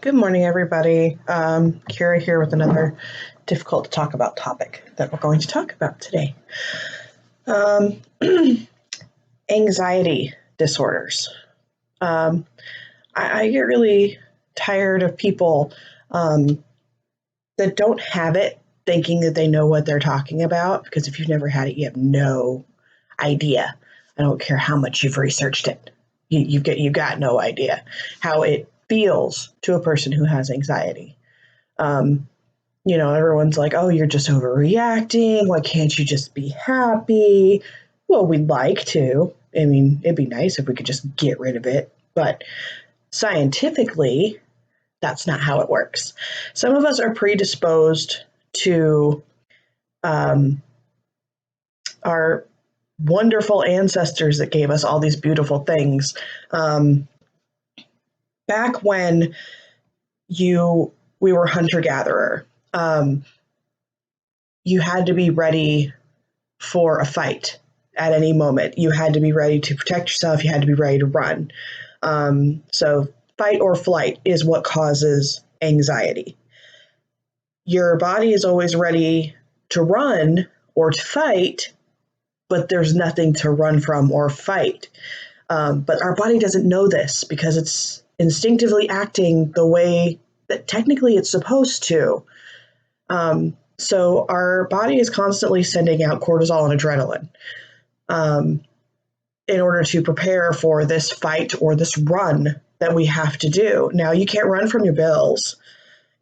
Good morning, everybody. Kara here with another difficult to talk about topic that we're going to talk about today. Um, Anxiety disorders. I get really tired of people that don't have it thinking that they know what they're talking about, because if you've never had it, you have no idea. I don't care how much you've researched it. You've got no idea how it feels to a person who has anxiety. Um, Everyone's like, oh, you're just overreacting. Why can't you just be happy? Well, we'd like to. I mean, it'd be nice if we could just get rid of it. But scientifically, that's not how it works. Some of us are predisposed to our wonderful ancestors that gave us all these beautiful things. Back when we were hunter-gatherer, you had to be ready for a fight at any moment. You had to be ready to protect yourself. You had to be ready to run. So fight or flight is what causes anxiety. Your body is always ready to run or to fight, but there's nothing to run from or fight. But our body doesn't know this because it's instinctively acting the way that technically it's supposed to. So our body is constantly sending out cortisol and adrenaline in order to prepare for this fight or this run that we have to do. Now, you can't run from your bills.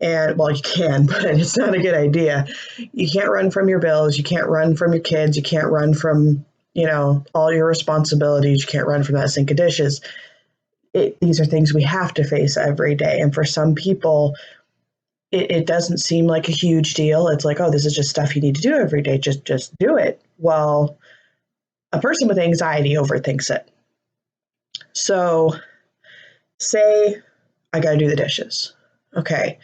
And well, you can, but it's not a good idea. You can't run from your bills. You can't run from your kids. You can't run from, all your responsibilities. You can't run from that sink of dishes. These are things we have to face every day. And for some people, it doesn't seem like a huge deal. It's like, oh, this is just stuff you need to do every day. Just do it. Well, a person with anxiety overthinks it. So say I got to do the dishes. Okay.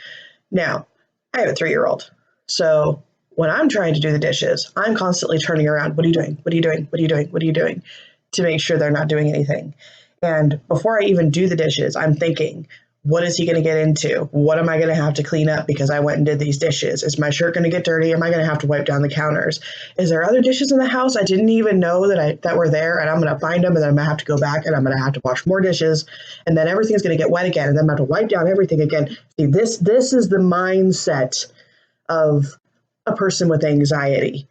Now, I have a 3-year-old. So when I'm trying to do the dishes, I'm constantly turning around. What are you doing? What are you doing? What are you doing? What are you doing? To make sure they're not doing anything. And before I even do the dishes, I'm thinking, what is he going to get into? What am I going to have to clean up because I went and did these dishes? Is my shirt going to get dirty? Am I going to have to wipe down the counters? Is there other dishes in the house I didn't even know that were there, and I'm going to find them, and then I'm going to have to go back and I'm going to have to wash more dishes, and then everything's going to get wet again, and then I'm going to have to wipe down everything again. See, this is the mindset of a person with anxiety.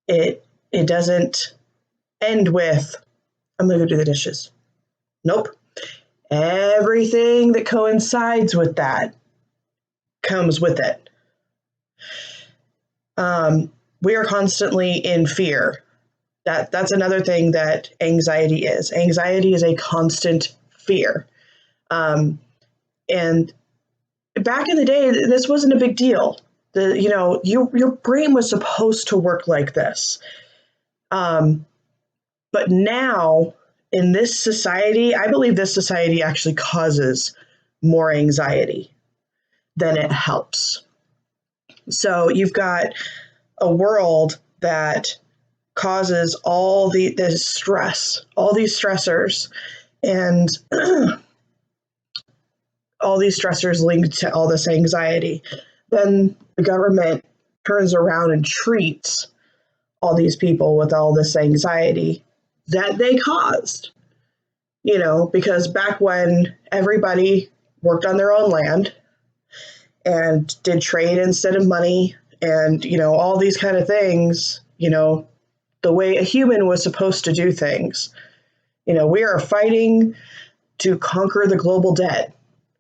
It doesn't end with, I'm going to go do the dishes. Nope. Everything that coincides with that comes with it. We are constantly in fear. That's another thing that anxiety is. Anxiety is a constant fear. And back in the day, this wasn't a big deal. Your brain was supposed to work like this. But now, in this society, I believe this society actually causes more anxiety than it helps. So you've got a world that causes all this stress, all these stressors, and all these stressors linked to all this anxiety. Then the government turns around and treats all these people with all this anxiety that they caused. Because back when everybody worked on their own land and did trade instead of money and, all these kind of things, the way a human was supposed to do things. We are fighting to conquer the global debt.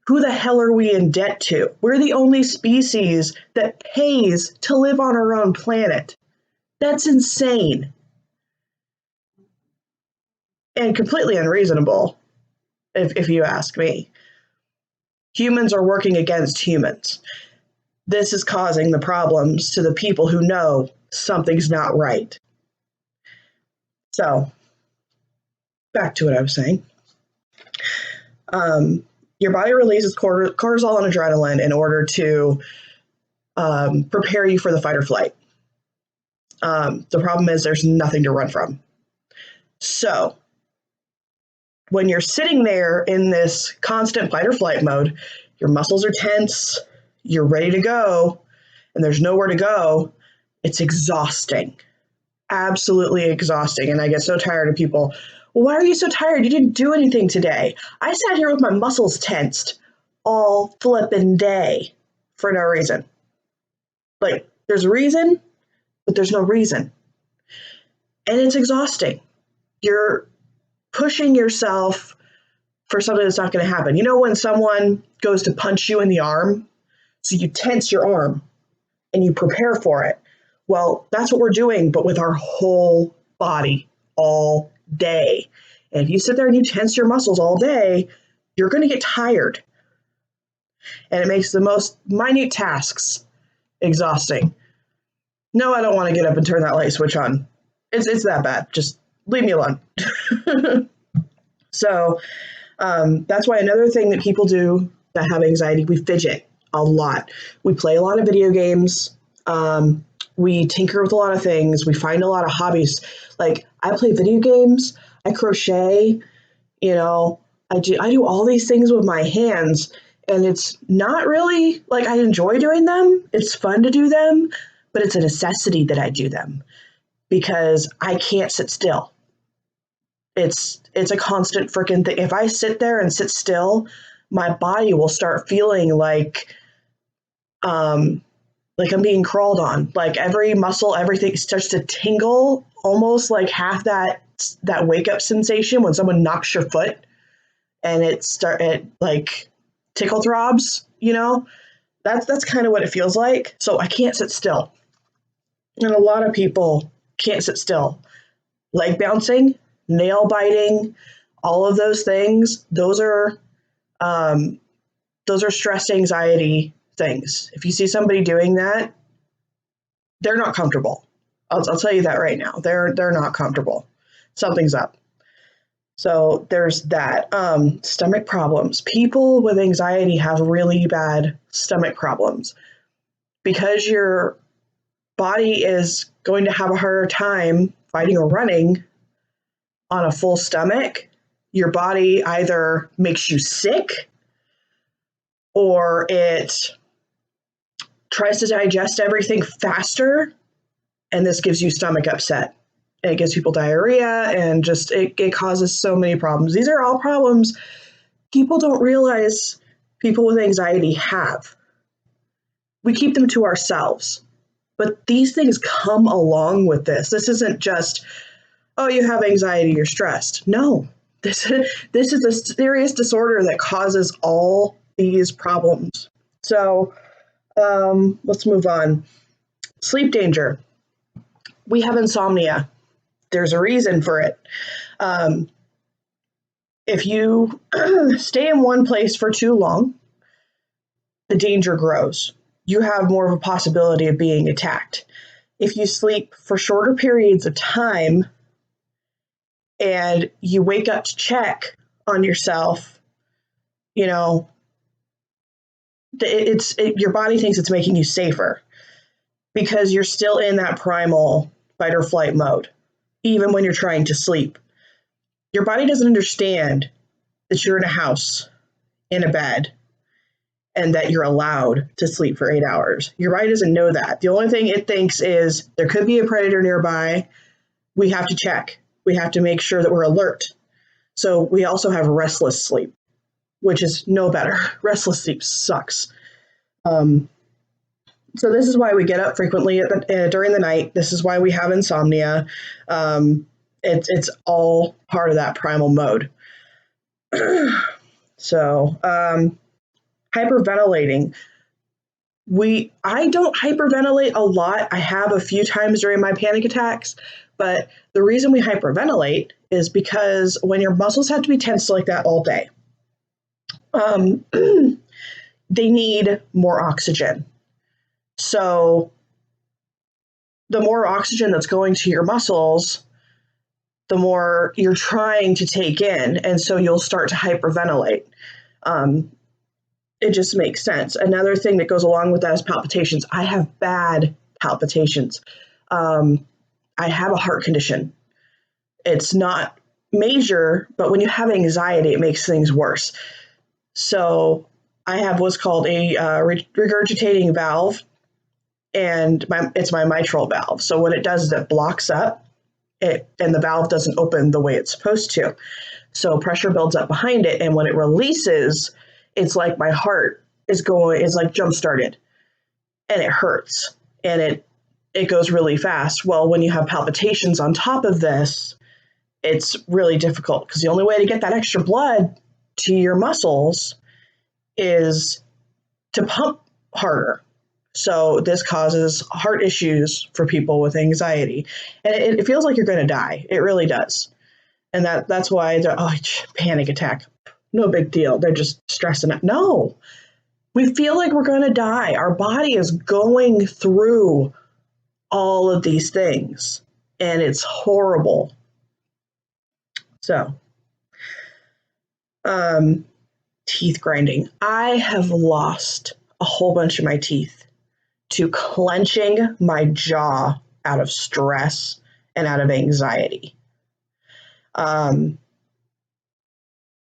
Who the hell are we in debt to? We're the only species that pays to live on our own planet. That's insane. And completely unreasonable, if you ask me. Humans are working against humans. This is causing the problems to the people who know something's not right. So, back to what I was saying. Your body releases cortisol and adrenaline in order to prepare you for the fight or flight. The problem is there's nothing to run from. So, when you're sitting there in this constant fight or flight mode, your muscles are tense, you're ready to go, and there's nowhere to go, it's exhausting. Absolutely exhausting. And I get so tired of people, well, why are you so tired? You didn't do anything today. I sat here with my muscles tensed all flippin' day for no reason. Like, there's a reason, but there's no reason. And it's exhausting. You're pushing yourself for something that's not going to happen. You know, when someone goes to punch you in the arm, so you tense your arm and you prepare for it. Well, that's what we're doing, but with our whole body all day. And if you sit there and you tense your muscles all day, you're going to get tired. And it makes the most minute tasks exhausting. No, I don't want to get up and turn that light switch on. It's that bad. Just leave me alone. So that's why another thing that people do that have anxiety, we fidget a lot. We play a lot of video games. We tinker with a lot of things. We find a lot of hobbies. Like, I play video games. I crochet. You know, I do all these things with my hands, and it's not really like I enjoy doing them. It's fun to do them, but it's a necessity that I do them because I can't sit still. It's a constant freaking thing. If I sit there and sit still, my body will start feeling like I'm being crawled on. Like, every muscle, everything starts to tingle, almost like half that wake up sensation when someone knocks your foot, and it like tickle throbs. You know, that's kind of what it feels like. So I can't sit still, and a lot of people can't sit still. Leg bouncing, nail biting, all of those things. Those are stress anxiety things. If you see somebody doing that, they're not comfortable. I'll tell you that right now. They're not comfortable. Something's up. So there's that. Stomach problems. People with anxiety have really bad stomach problems because your body is going to have a harder time fighting or running on a full stomach. Your body either makes you sick or it tries to digest everything faster, and this gives you stomach upset. It gives people diarrhea, and just it causes so many problems. These are all problems people don't realize people with anxiety have. We keep them to ourselves, but these things come along with this. This isn't just, oh, you have anxiety, you're stressed. No, this is a serious disorder that causes all these problems. So let's move on. Sleep danger. We have insomnia. There's a reason for it. If you stay in one place for too long, the danger grows. You have more of a possibility of being attacked. If you sleep for shorter periods of time and you wake up to check on yourself, you know, your body thinks it's making you safer because you're still in that primal fight or flight mode, even when you're trying to sleep. Your body doesn't understand that you're in a house, in a bed, and that you're allowed to sleep for 8 hours. Your body doesn't know that. The only thing it thinks is there could be a predator nearby. We have to check. We have to make sure that we're alert. So we also have restless sleep, which is no better. Restless sleep sucks. So this is why we get up frequently during the night. This is why we have insomnia. It's all part of that primal mode. So hyperventilating. I don't hyperventilate a lot. I have a few times during my panic attacks, but the reason we hyperventilate is because when your muscles have to be tensed like that all day, they need more oxygen. So the more oxygen that's going to your muscles, the more you're trying to take in, and so you'll start to hyperventilate. It just makes sense. Another thing that goes along with that is palpitations. I have bad palpitations. I have a heart condition. It's not major, but when you have anxiety, it makes things worse. So I have what's called a regurgitating valve, and it's my mitral valve. So what it does is it blocks up it, and the valve doesn't open the way it's supposed to. So pressure builds up behind it, and when it releases, it's like my heart is like jump started, and it hurts, and it goes really fast. Well, when you have palpitations on top of this, it's really difficult because the only way to get that extra blood to your muscles is to pump harder. So this causes heart issues for people with anxiety, and it feels like you're going to die. It really does, and that's why they're panic attack. No big deal. They're just stressing out. No, we feel like we're going to die. Our body is going through all of these things, and it's horrible. So, teeth grinding. I have lost a whole bunch of my teeth to clenching my jaw out of stress and out of anxiety.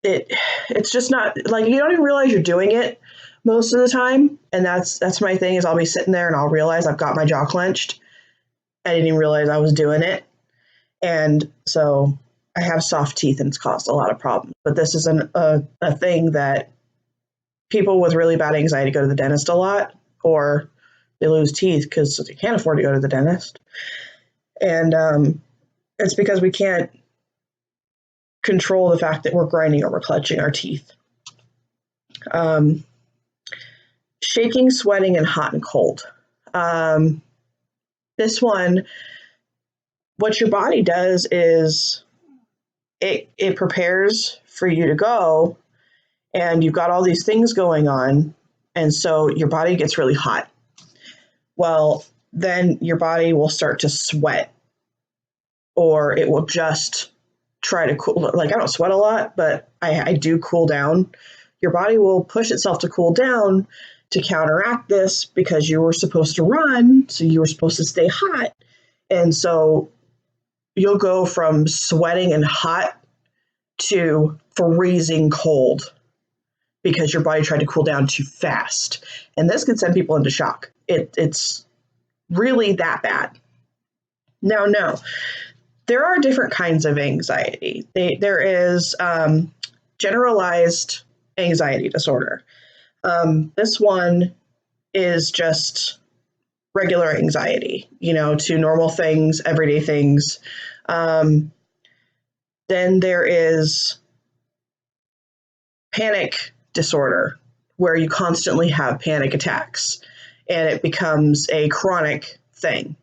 It's just not like you don't even realize you're doing it most of the time, and that's my thing is I'll be sitting there and I'll realize I've got my jaw clenched. I didn't even realize I was doing it, and so I have soft teeth and it's caused a lot of problems. But this is a thing that people with really bad anxiety go to the dentist a lot, or they lose teeth because they can't afford to go to the dentist. And it's because we can't control the fact that we're grinding or we're clutching our teeth. Shaking, sweating, and hot and cold. This one, what your body does is it prepares for you to go, and you've got all these things going on, and so your body gets really hot. Well, then your body will start to sweat, or it will just try to cool. Like I don't sweat a lot, but I do cool down. Your body will push itself to cool down to counteract this because you were supposed to run, so you were supposed to stay hot. And so you'll go from sweating and hot to freezing cold because your body tried to cool down too fast. And this can send people into shock. It's really that bad. Now, no, there are different kinds of anxiety. There is generalized anxiety disorder. This one is just regular anxiety, to normal things, everyday things. Then there is panic disorder, where you constantly have panic attacks and it becomes a chronic thing.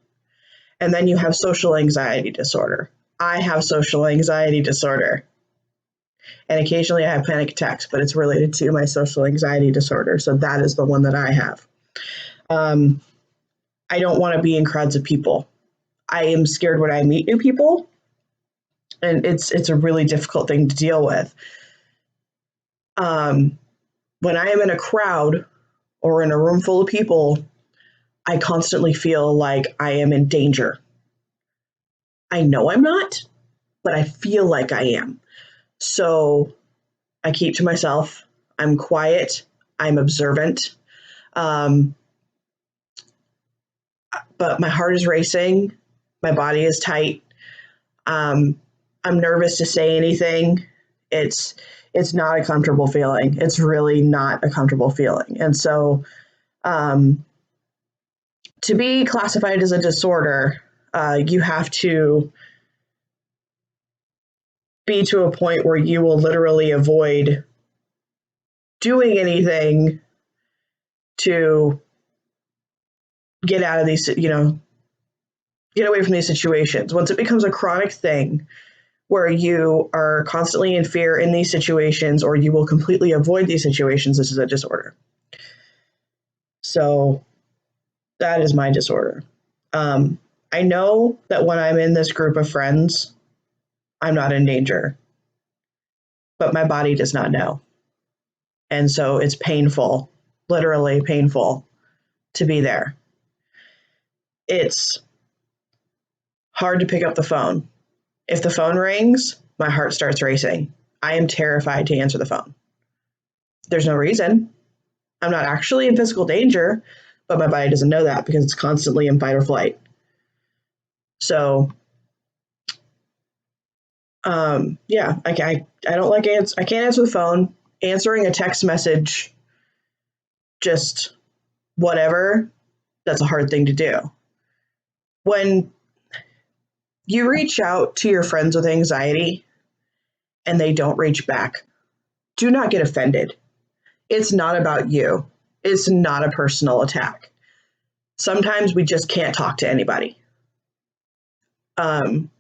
And then you have social anxiety disorder. I have social anxiety disorder. And occasionally I have panic attacks, but it's related to my social anxiety disorder. So that is the one that I have. I don't want to be in crowds of people. I am scared when I meet new people. And it's a really difficult thing to deal with. When I am in a crowd or in a room full of people, I constantly feel like I am in danger. I know I'm not, but I feel like I am. So I keep to myself. I'm quiet. I'm observant. But my heart is racing. My body is tight. I'm nervous to say anything. It's not a comfortable feeling. It's really not a comfortable feeling. And so to be classified as a disorder, you have to be to a point where you will literally avoid doing anything to get out of these, get away from these situations. Once it becomes a chronic thing where you are constantly in fear in these situations, or you will completely avoid these situations, this is a disorder. So that is my disorder. I know that when I'm in this group of friends, I'm not in danger, but my body does not know. And so it's painful, literally painful to be there. It's hard to pick up the phone. If the phone rings, my heart starts racing. I am terrified to answer the phone. There's no reason. I'm not actually in physical danger, but my body doesn't know that because it's constantly in fight or flight. So, yeah, I don't like I can't answer the phone. Answering a text message, just whatever, that's a hard thing to do. When you reach out to your friends with anxiety and they don't reach back, do not get offended. It's not about you. It's not a personal attack. Sometimes we just can't talk to anybody. Um,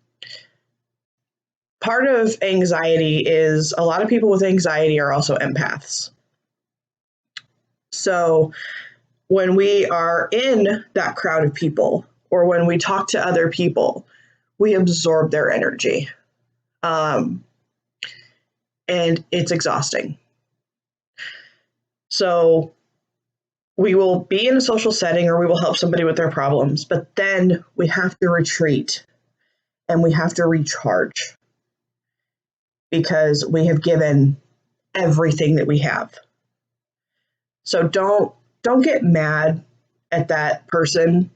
Part of anxiety is a lot of people with anxiety are also empaths. So when we are in that crowd of people or when we talk to other people, we absorb their energy. Um, and it's exhausting. So we will be in a social setting or we will help somebody with their problems, but then we have to retreat and we have to recharge because we have given everything that we have. So don't get mad at that person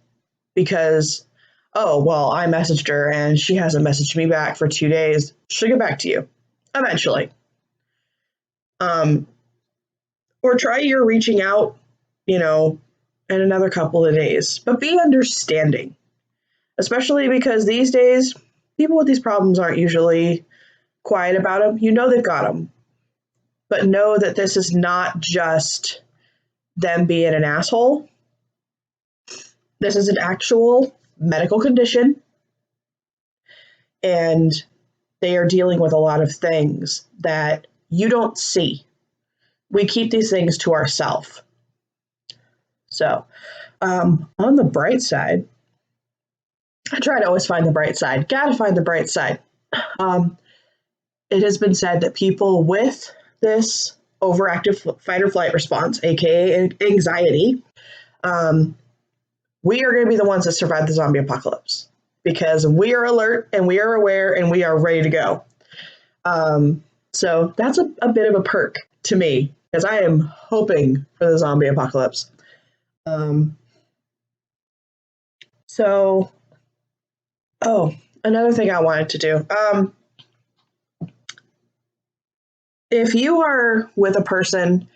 because, oh, well, I messaged her and she hasn't messaged me back for 2 days. She'll get back to you eventually. Or try your reaching out, you know, in another couple of days. But be understanding, especially because these days, people with these problems aren't usually quiet about them. You know they've got them. But know that this is not just them being an asshole. This is an actual medical condition. And they are dealing with a lot of things that you don't see. We keep these things to ourselves. So, on the bright side, I try to always find the bright side. Gotta find the bright side. Um, it has been said that people with this overactive fight or flight response, aka anxiety, we are going to be the ones that survive the zombie apocalypse because we are alert and we are aware and we are ready to go. So that's a bit of a perk to me because I am hoping for the zombie apocalypse. Um, so, oh, another thing I wanted to do. If you are with a person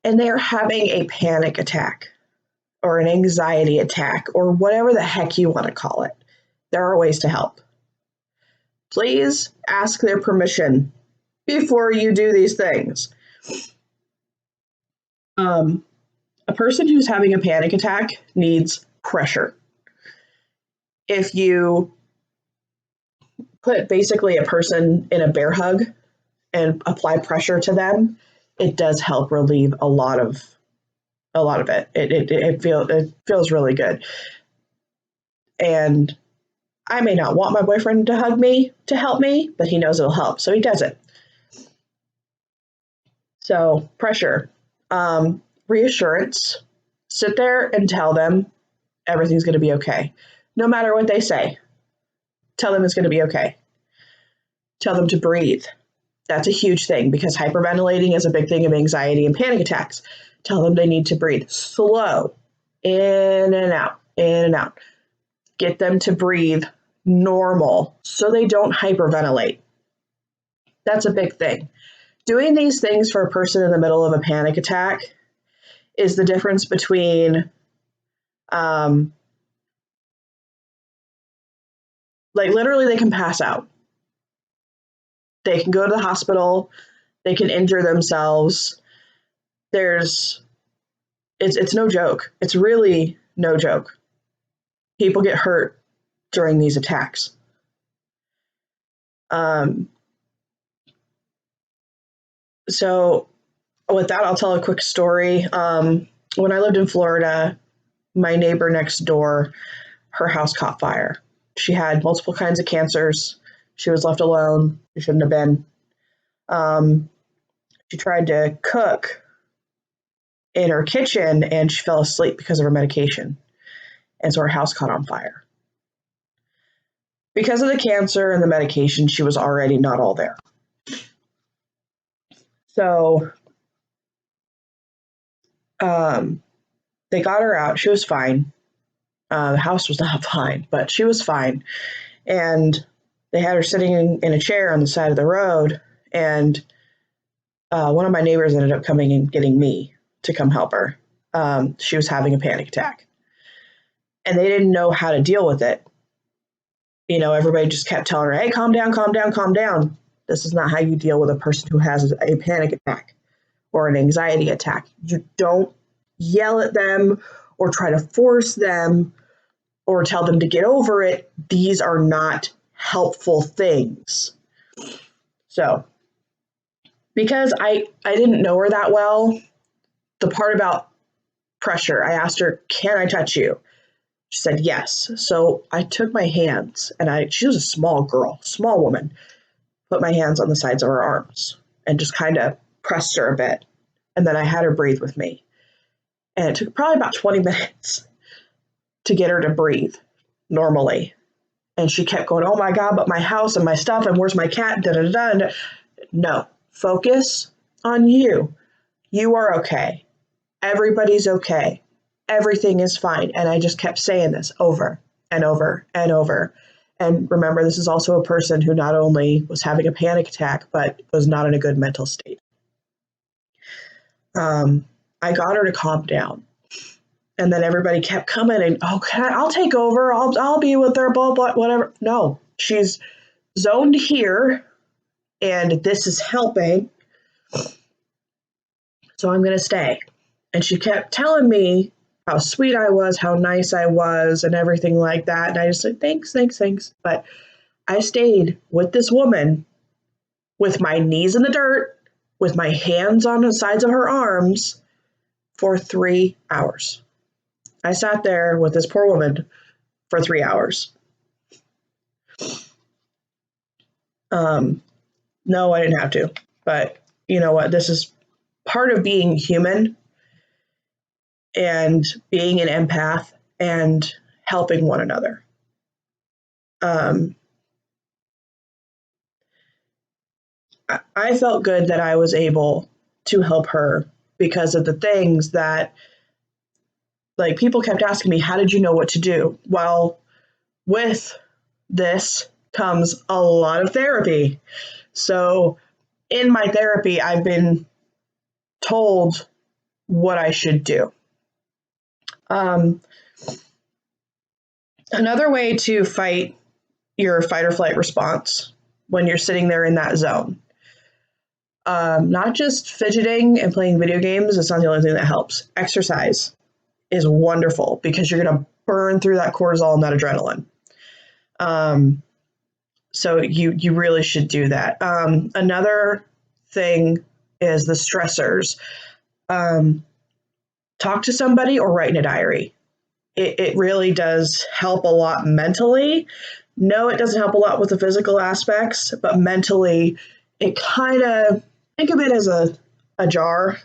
and they're having a panic attack or an anxiety attack or whatever the heck you want to call it, there are ways to help. Please ask their permission before you do these things. A person who's having a panic attack needs pressure. If you put basically a person in a bear hug and apply pressure to them, it does help relieve a lot of it. It feels really good. And I may not want my boyfriend to hug me to help me, but he knows it'll help, so he does it. So pressure, reassurance. Sit there and tell them everything's going to be okay, no matter what they say. Tell them it's going to be okay. Tell them to breathe. That's a huge thing because hyperventilating is a big thing of anxiety and panic attacks. Tell them they need to breathe slow, in and out, in and out. Get them to breathe normal so they don't hyperventilate. That's a big thing. Doing these things for a person in the middle of a panic attack is the difference between like literally they can pass out. They can go to the hospital, they can injure themselves. It's no joke. It's really no joke. People get hurt during these attacks. So with that, I'll tell a quick story. When I lived in Florida, my neighbor next door, her house caught fire. She had multiple kinds of cancers. She was left alone. She shouldn't have been. She tried to cook in her kitchen and she fell asleep because of her medication. And so her house caught on fire. Because of the cancer and the medication, she was already not all there. So Um, they got her out. She was fine. The house was not fine, but she was fine. And they had her sitting in a chair on the side of the road. And one of my neighbors ended up coming and getting me to come help her. She was having a panic attack. And they didn't know how to deal with it. You know, everybody just kept telling her, hey, calm down, calm down, calm down. This is not how you deal with a person who has a panic attack or an anxiety attack. You don't yell at them or try to force them or tell them to get over it. These are not helpful things. So, because I didn't know her that well, the part about pressure, I asked her, can I touch you? She said yes. So I took my hands and she was a small girl, small woman, put my hands on the sides of her arms and just kind of pressed her a bit. And then I had her breathe with me. And it took probably about 20 minutes to get her to breathe normally. And she kept going, oh my God, but my house and my stuff and where's my cat? Da, da, da, da. No, focus on you. You are okay. Everybody's okay. Everything is fine. And I just kept saying this over and over and over. And remember, this is also a person who not only was having a panic attack, but was not in a good mental state. I got her to calm down. And then everybody kept coming and, oh, I'll take over. I'll be with her, blah, blah, whatever. No, she's zoned here and this is helping. So I'm going to stay. And she kept telling me how sweet I was, how nice I was, and everything like that. And I just said, thanks, thanks, thanks. But I stayed with this woman with my knees in the dirt, with my hands on the sides of her arms for 3 hours. I sat there with this poor woman for 3 hours. No, I didn't have to. But you know what? This is part of being human and being an empath and helping one another. I felt good that I was able to help her because of the things that, like, people kept asking me, how did you know what to do? Well, with this comes a lot of therapy. So in my therapy, I've been told what I should do. Another way to fight your fight or flight response when you're sitting there in that zone, not just fidgeting and playing video games, it's not the only thing that helps. Exercise is wonderful because you're going to burn through that cortisol and that adrenaline. So you really should do that. Another thing is the stressors. Talk to somebody or write in a diary. It really does help a lot mentally. No, it doesn't help a lot with the physical aspects, but mentally, it kind of, think of it as a jar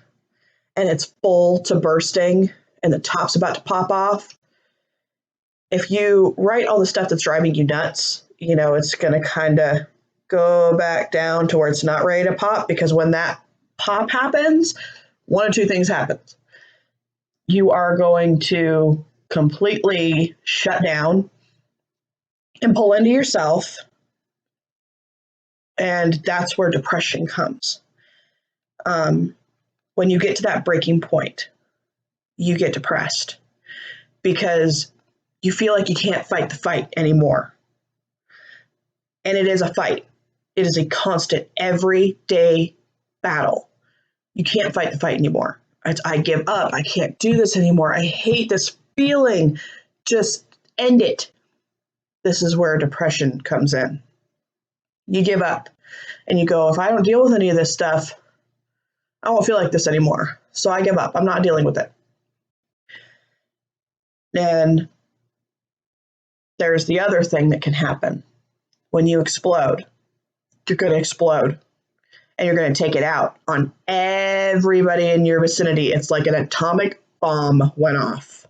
and it's full to bursting and the top's about to pop off. If you write all the stuff that's driving you nuts, you know, it's going to kind of go back down to where it's not ready to pop, because when that pop happens, one of two things happens. You are going to completely shut down and pull into yourself. And that's where depression comes. When you get to that breaking point, you get depressed because you feel like you can't fight the fight anymore. And it is a fight. It is a constant, everyday battle. You can't fight the fight anymore. I give up. I can't do this anymore. I hate this feeling. Just end it. This is where depression comes in. You give up and you go, if I don't deal with any of this stuff, I won't feel like this anymore. So I give up. I'm not dealing with it. And there's the other thing that can happen. When you explode, you're going to explode and you're going to take it out on everybody in your vicinity. It's like an atomic bomb went off.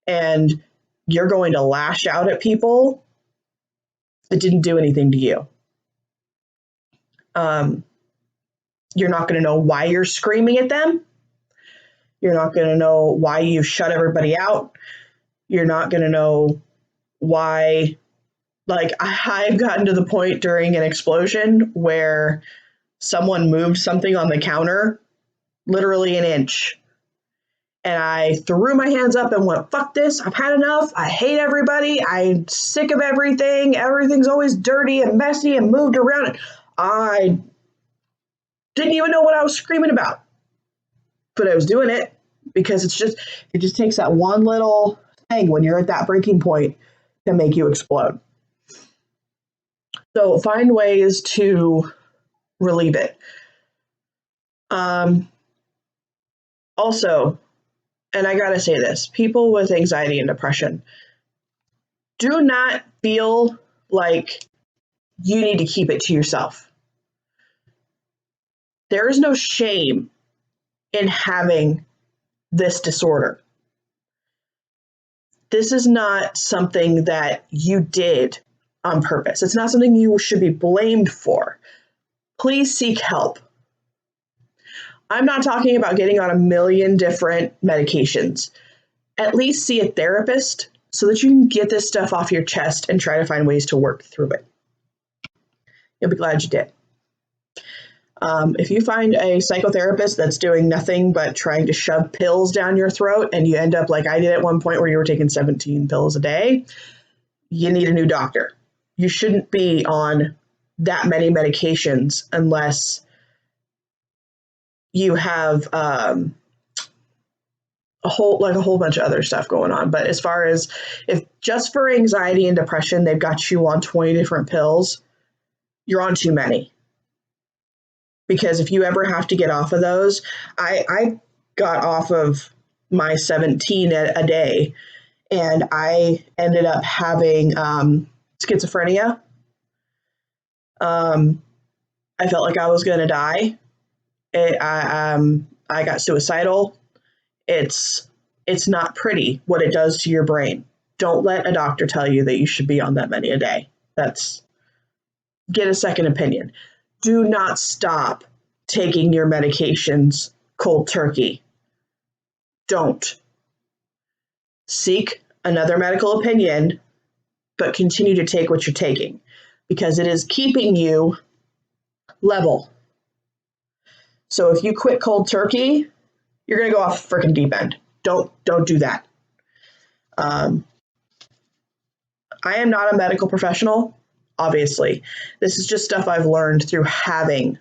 And you're going to lash out at people that didn't do anything to you. You're not going to know why you're screaming at them. You're not going to know why you shut everybody out. You're not going to know why. Like, I've gotten to the point during an explosion where someone moved something on the counter literally an inch. And I threw my hands up and went, fuck this. I've had enough. I hate everybody. I'm sick of everything. Everything's always dirty and messy and moved around. I didn't even know what I was screaming about, but I was doing it because it just takes that one little thing when you're at that breaking point to make you explode. So find ways to relieve it. Also, and I gotta say this, people with anxiety and depression, do not feel like you need to keep it to yourself. There is no shame in having this disorder. This is not something that you did on purpose. It's not something you should be blamed for. Please seek help. I'm not talking about getting on a million different medications. At least see a therapist so that you can get this stuff off your chest and try to find ways to work through it. You'll be glad you did. If you find a psychotherapist that's doing nothing but trying to shove pills down your throat and you end up like I did at one point where you were taking 17 pills a day, you need a new doctor. You shouldn't be on that many medications unless you have a whole bunch of other stuff going on. But as far as if just for anxiety and depression, they've got you on 20 different pills, you're on too many. Because if you ever have to get off of those, I got off of my 17 a day and I ended up having schizophrenia. I felt like I was going to die. I got suicidal. It's not pretty what it does to your brain. Don't let a doctor tell you that you should be on that many a day. Get a second opinion. Do not stop taking your medications cold turkey. Don't. Seek another medical opinion, but continue to take what you're taking because it is keeping you level. So if you quit cold turkey, you're going to go off the freaking deep end. Don't do that. I am not a medical professional, obviously. This is just stuff I've learned through having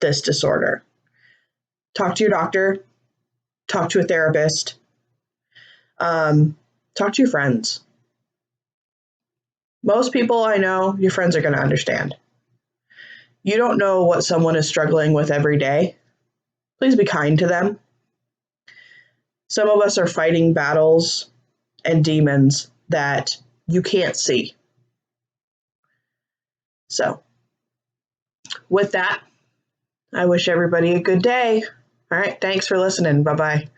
this disorder. Talk to your doctor. Talk to a therapist. Talk to your friends. Most people I know, your friends are going to understand. You don't know what someone is struggling with every day. Please be kind to them. Some of us are fighting battles and demons that you can't see. So, with that, I wish everybody a good day. All right, thanks for listening. Bye-bye.